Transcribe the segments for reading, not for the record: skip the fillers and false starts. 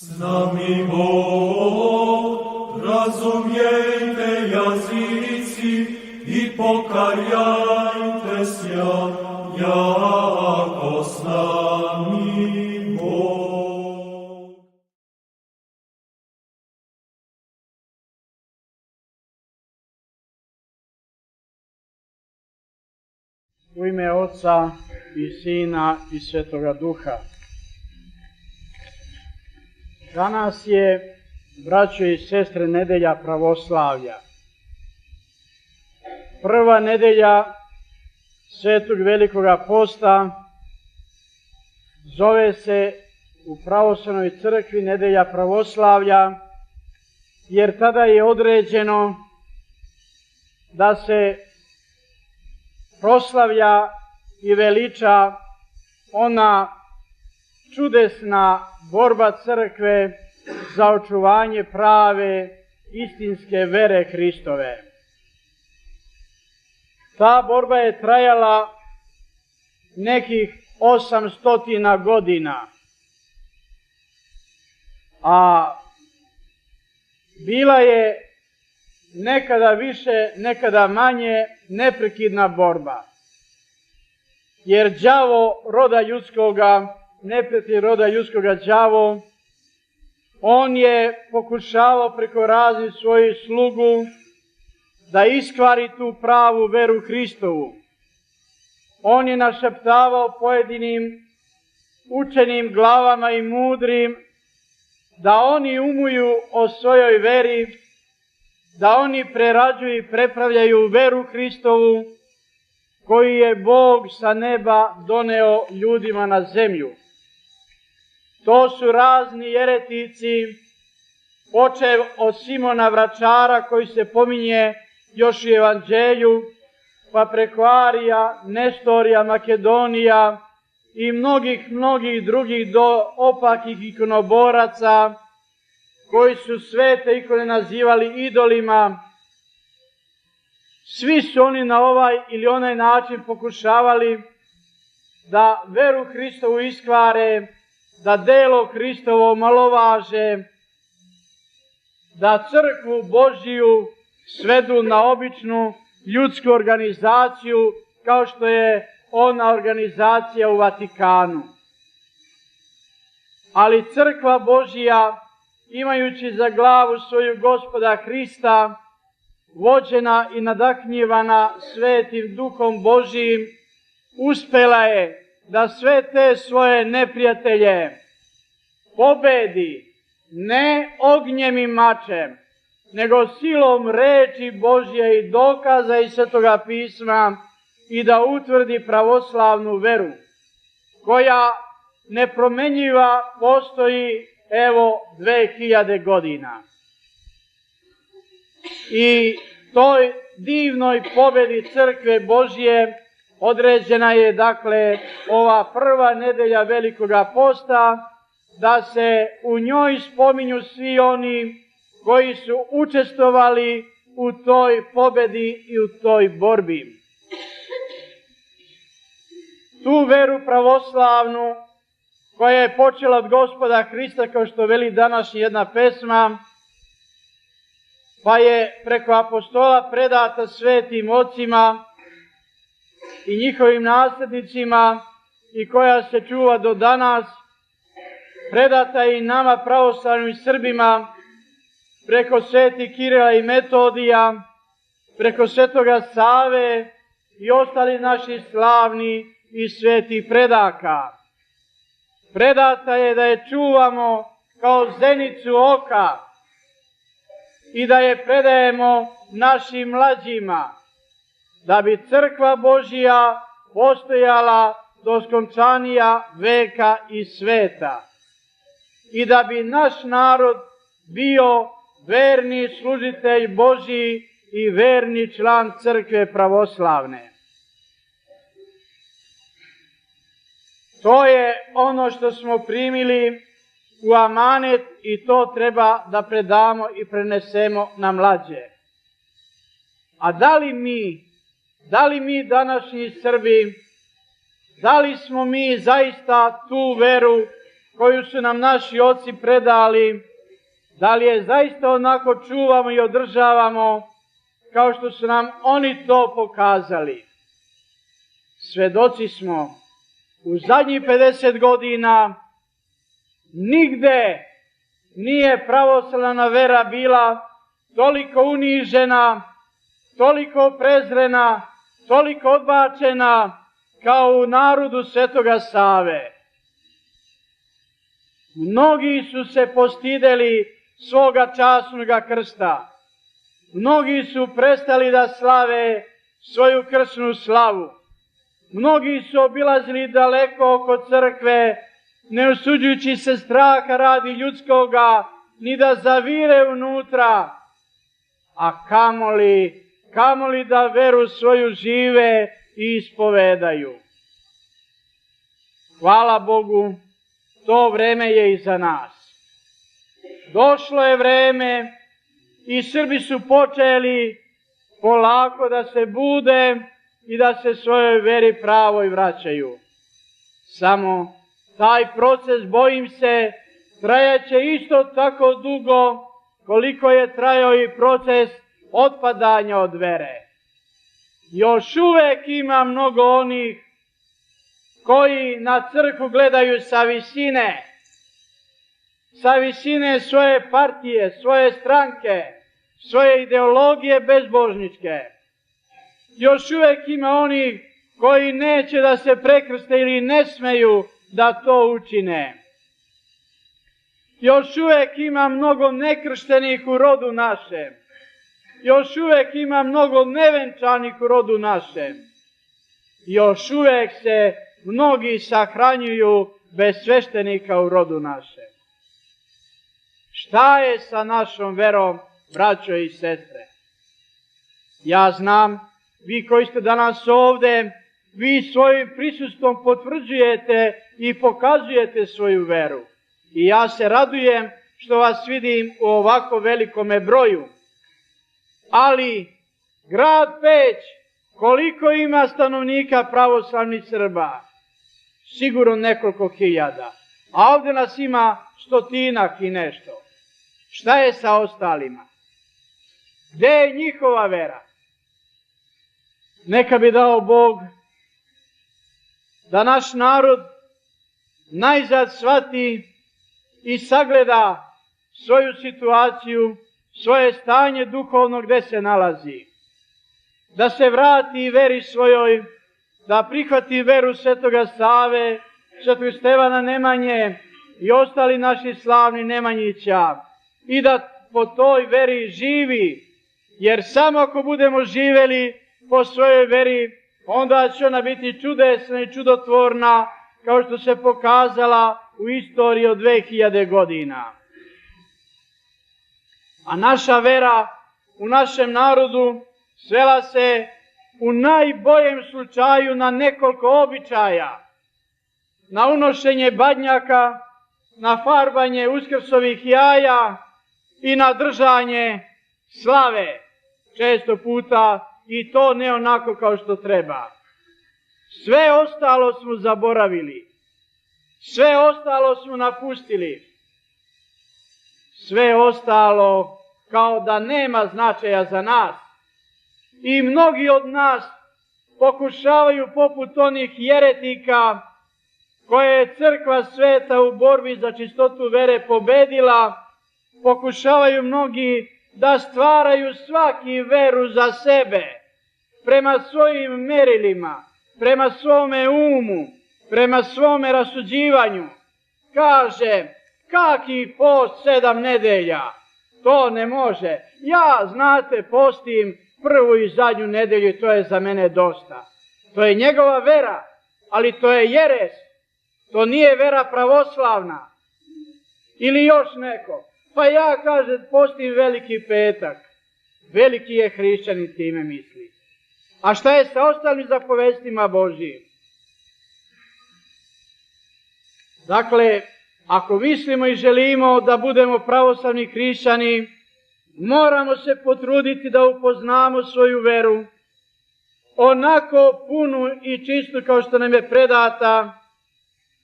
S nami Bog, razumijte jazici i pokajajte se, jako s nami Bog. U ime Oca i Sina i Svetoga Duha. Danas je, braćo i sestre, nedelja pravoslavlja. Prva nedelja Svetog Velikoga posta zove se u pravoslavnoj crkvi nedelja pravoslavlja, jer tada je određeno da se proslavlja i veliča ona čudesna borba crkve za očuvanje prave, istinske vere Hristove. Ta borba je trajala nekih 800 godina, a bila je nekada više, nekada manje neprekidna borba. Jer đavo roda ljudskoga, neprijatelj roda ljudskoga đavo, on je pokušavao preko raznih svojih slugu da iskvari tu pravu veru Hristovu. On je našeptavao pojedinim učenim glavama i mudrim da oni umuju o svojoj veri, da oni prerađuju i prepravljaju veru Hristovu koju je Bog sa neba doneo ljudima na zemlju. To su razni jeretici, počev od Simona Vračara koji se pominje još u Evanđelju, pa preko Arija, Nestorija, Makedonija i mnogih drugih do opakih ikonoboraca koji su svete ikone nazivali idolima. Svi su oni na ovaj ili onaj način pokušavali da veru Hristovu iskvare, da delo Hristovo omalovaže, da crkvu Božiju svedu na običnu ljudsku organizaciju kao što je ona organizacija u Vatikanu. Ali crkva Božija, imajući za glavu svoju Gospoda Hrista, vođena i nadahnjivana Svetim Duhom Božijim, uspela je da sve te svoje neprijatelje pobedi ne ognjem i mačem, nego silom reči Božje i dokaza iz Svetoga pisma i da utvrdi pravoslavnu veru, koja nepromenjiva postoji evo 2000 godina. I toj divnoj pobedi crkve Božje određena je, dakle, ova prva nedelja Velikoga posta, da se u njoj spominju svi oni koji su učestvovali u toj pobedi i u toj borbi. Tu veru pravoslavnu, koja je počela od Gospoda Hrista, kao što veli današnja jedna pesma, pa je preko apostola predata svetim ocima i njihovim nasljednicima i koja se čuva do danas, predata i nama pravoslavnim Srbima preko svetih Kirila i Metodija, preko svetoga Save i ostali naši slavni i sveti predaka. Predata je da je čuvamo kao zenicu oka i da je predajemo našim mlađima, da bi crkva Božija postojala do skončanija veka i sveta i da bi naš narod bio verni služitelj Božji i verni član crkve pravoslavne. To je ono što smo primili u amanet i to treba da predamo i prenesemo na mlađe. A da li mi današnji Srbi, da li smo mi zaista tu veru koju su nam naši oci predali, da li je zaista onako čuvamo i održavamo kao što su nam oni to pokazali. Svedoci smo, u zadnjih 50 godina nigde nije pravoslavna vera bila toliko unižena, toliko prezrena, toliko odbačena kao u narodu Svetoga Save. Mnogi su se postideli svoga časnoga krsta. Mnogi su prestali da slave svoju kršnu slavu. Mnogi su obilazili daleko oko crkve, ne usuđujući se straha radi ljudskoga, ni da zavire unutra, a kamoli da veru svoju žive i ispovedaju. Hvala Bogu, to vreme je iza nas. Došlo je vreme i Srbi su počeli polako da se bude i da se svojoj veri pravoj vraćaju. Samo taj proces, bojim se, trajaće isto tako dugo koliko je trajao i proces otpadanja od vere. Još uvek ima mnogo onih koji na crkvu gledaju sa visine svoje partije, svoje stranke, svoje ideologije bezbožničke. Još uvek ima onih koji neće da se prekrste ili ne smeju da to učine. Još uvek ima mnogo nekrštenih u rodu našem. Još uvek ima mnogo nevenčanih u rodu našem. Još uvek se mnogi sahranjuju bez sveštenika u rodu našem. Šta je sa našom verom, braćo i sestre? Ja znam, vi koji ste danas ovde, vi svojim prisustvom potvrđujete i pokazujete svoju veru. I ja se radujem što vas vidim u ovako velikome broju. Ali, grad Peć, koliko ima stanovnika pravoslavnih Srba? Sigurno nekoliko hiljada. A ovde nas ima 100 i nešto. Šta je sa ostalima? Gde je njihova vera? Neka bi dao Bog da naš narod najzad shvati i sagleda svoju situaciju, svoje stanje duhovno gde se nalazi. Da se vrati veri svojoj, da prihvati veru Svetoga Save, Svetog Stevana Nemanje i ostali naši slavni Nemanjića i da po toj veri živi, jer samo ako budemo živeli po svojoj veri, onda će ona biti čudesna i čudotvorna, kao što se pokazala u istoriji od 2000 godina. A naša vera u našem narodu svela se u najboljem slučaju na nekoliko običaja. Na unošenje badnjaka, na farbanje uskrsovih jaja i na držanje slave. Često puta i to ne onako kao što treba. Sve ostalo smo zaboravili. Sve ostalo smo napustili. Sve ostalo kao da nema značaja za nas. I mnogi od nas pokušavaju poput onih jeretika koje je crkva sveta u borbi za čistotu vere pobedila, pokušavaju mnogi da stvaraju svaki veru za sebe, prema svojim merilima, prema svome umu, prema svome rasuđivanju. Kaže, kaki post 7 nedelja? To ne može. Ja, znate, postim prvu i zadnju nedelju i to je za mene dosta. To je njegova vera, ali to je jeres. To nije vera pravoslavna. Ili još neko. Pa ja, kaže, postim Veliki petak. Veliki je hrišćanin, time misli. A šta je sa ostalim zapovestima Božijim? Dakle, ako mislimo i želimo da budemo pravoslavni hrišćani, moramo se potruditi da upoznamo svoju veru, onako punu i čistu kao što nam je predata,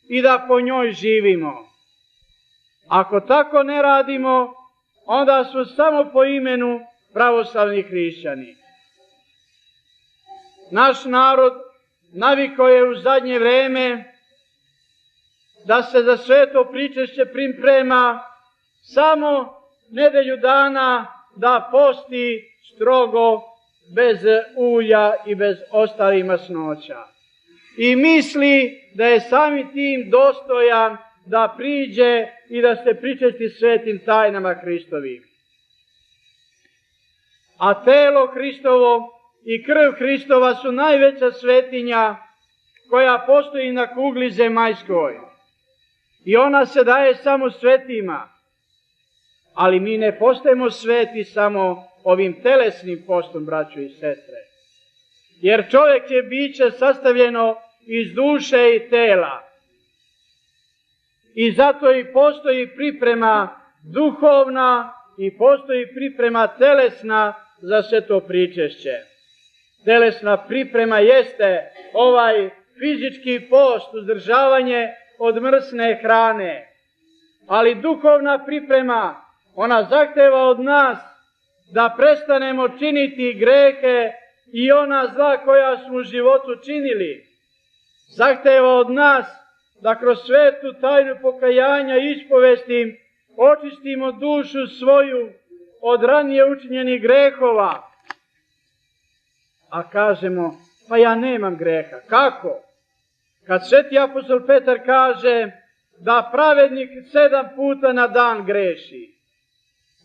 i da po njoj živimo. Ako tako ne radimo, onda su samo po imenu pravoslavni hrišćani. Naš narod navikao je u zadnje vreme da se za sveto pričešće priprema samo nedelju dana, da posti strogo, bez ulja i bez ostalih masnoća. I misli da je samim tim dostojan da priđe i da se pričesti svetim tajnama Hristovim. A telo Hristovo i krv Hristova su najveća svetinja koja postoji na kugli zemaljskoj. I ona se daje samo svetima. Ali mi ne postajemo sveti samo ovim telesnim postom, braćo i sestre. Jer čovjek je biće sastavljeno iz duše i tela. I zato i postoji priprema duhovna i postoji priprema telesna za sve to pričešće. Telesna priprema jeste ovaj fizički post, uzdržavanje od mrsne hrane. Ali duhovna priprema, ona zahteva od nas da prestanemo činiti grehe i ona zla koja smo u životu činili. Zahteva od nas da kroz svetu tajnu pokajanja i ispovesti očistimo dušu svoju od ranije učinjenih grehova. A kažemo, pa ja nemam greha. Kako? Kad sveti apostol Petar kaže da pravednik 7 puta na dan greši,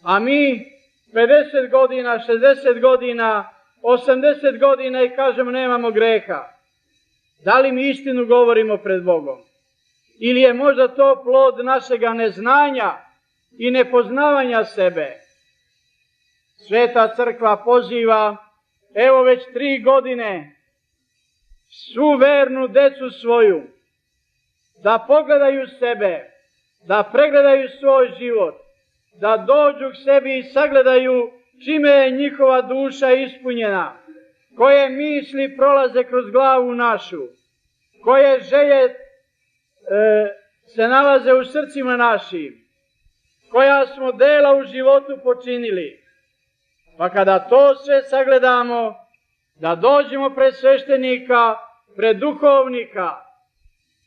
a mi 50 godina, 60 godina, 80 godina i kažemo nemamo greha. Da li mi istinu govorimo pred Bogom? Ili je možda to plod našega neznanja i nepoznavanja sebe? Sveta crkva poziva, evo već 3 godine, svu vernu decu svoju, da pogledaju sebe, da pregledaju svoj život, da dođu k sebi i sagledaju čime je njihova duša ispunjena, koje misli prolaze kroz glavu našu, koje želje se nalaze u srcima našim, koja smo dela u životu počinili. Pa kada to sve sagledamo, da dođemo pred sveštenika, pred duhovnika,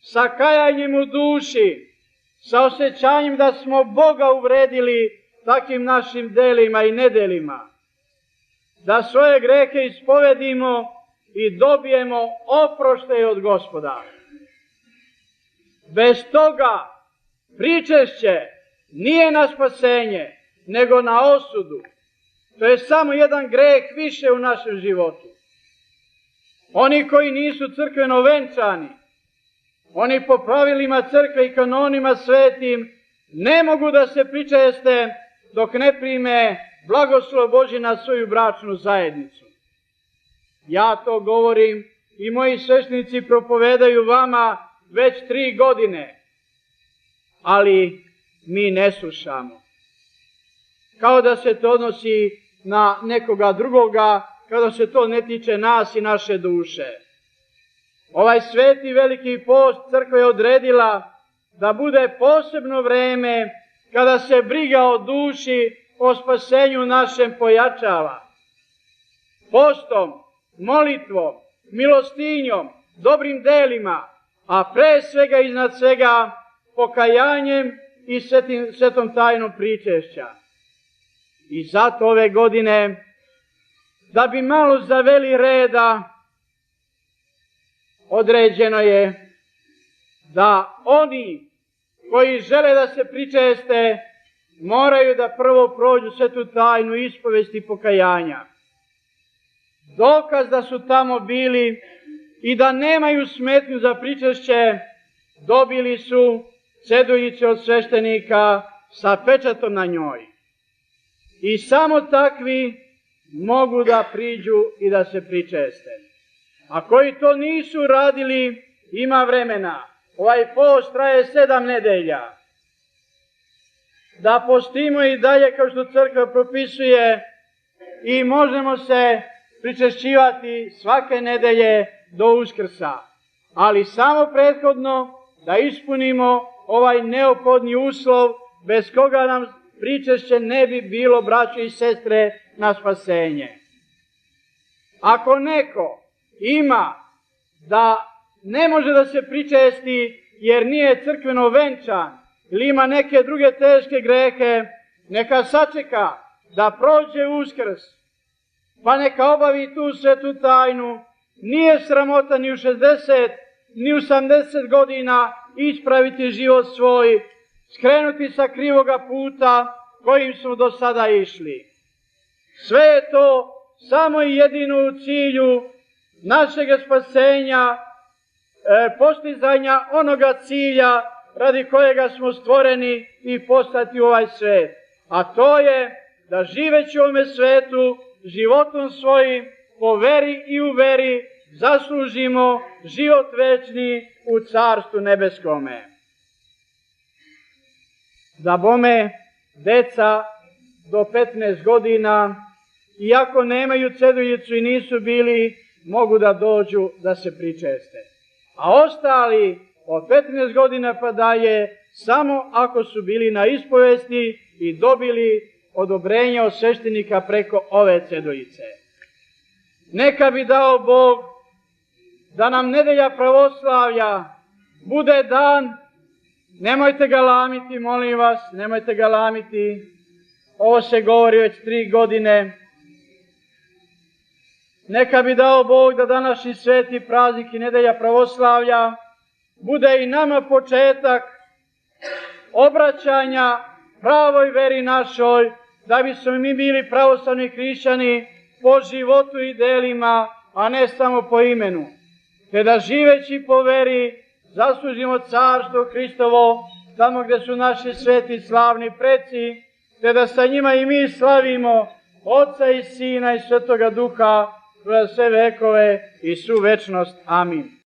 sa kajanjem u duši, sa osjećanjem da smo Boga uvredili takim našim delima i nedelima, da svoje grehe ispovedimo i dobijemo oproštaj od Gospoda. Bez toga pričešće nije na spasenje, nego na osudu. To je samo jedan greh više u našem životu. Oni koji nisu crkveno venčani, oni po pravilima crkve i kanonima svetim ne mogu da se pričeste dok ne prime blagoslov Božji na svoju bračnu zajednicu. Ja to govorim i moji sveštenici propovedaju vama već 3 godine, ali mi ne slušamo. Kao da se to odnosi na nekoga drugoga, kada se to ne tiče nas i naše duše. Ovaj sveti veliki post crkva je odredila da bude posebno vreme kada se briga o duši, o spasenju našem pojačava. Postom, molitvom, milostinjom, dobrim delima, a pre svega iznad svega pokajanjem i svetom tajnom pričešća. I zato ove godine, da bi malo zaveli reda, određeno je da oni koji žele da se pričeste moraju da prvo prođu svetu tajnu ispovesti pokajanja. Dokaz da su tamo bili i da nemaju smetnju za pričešće dobili su ceduljice od sveštenika sa pečatom na njoj. I samo takvi mogu da priđu i da se pričeste. A koji to nisu radili, ima vremena. Ovaj post traje 7 nedelja. Da postimo i dalje kao što crkva propisuje i možemo se pričešćivati svake nedelje do Uskrsa. Ali samo prethodno da ispunimo ovaj neophodni uslov bez koga nam pričešće ne bi bilo, braćo i sestre, na spasenje. Ako neko ima da ne može da se pričesti jer nije crkveno venčan ili ima neke druge teške grehe, neka sačeka da prođe Uskrs, pa neka obavi tu svetu tajnu. Nije sramota ni u 60, ni u 80 godina ispraviti život svoj, skrenuti sa krivoga puta kojim smo do sada išli. Sve je to samo i jedino u cilju našeg spasenja, postizanja onoga cilja radi kojega smo stvoreni i postati u ovaj svet. A to je da živeći u ovome svetu, životom svojim, po veri i u veri, zaslužimo život večni u Carstvu nebeskome. Da bome, deca do 15 godina, iako nemaju ceduljicu i nisu bili, mogu da dođu da se pričeste. A ostali od 15 godina pa dalje, samo ako su bili na ispovesti i dobili odobrenje od sveštenika preko ove ceduljice. Neka bi dao Bog da nam nedelja pravoslavlja bude dan, nemojte ga lamiti, molim vas, nemojte ga lamiti, ovo se govori već 3 godine. Neka bi dao Bog da današnji sveti praznik i nedelja pravoslavlja bude i nama početak obraćanja pravoj veri našoj, da bismo mi bili pravoslavni hrišćani po životu i delima, a ne samo po imenu. Te da živeći po veri zaslužimo Carstvo Hristovo, tamo gde su naši sveti slavni preci, te da sa njima i mi slavimo Oca i Sina i Svetoga Duha kroz sve vekove i svu večnost. Amin.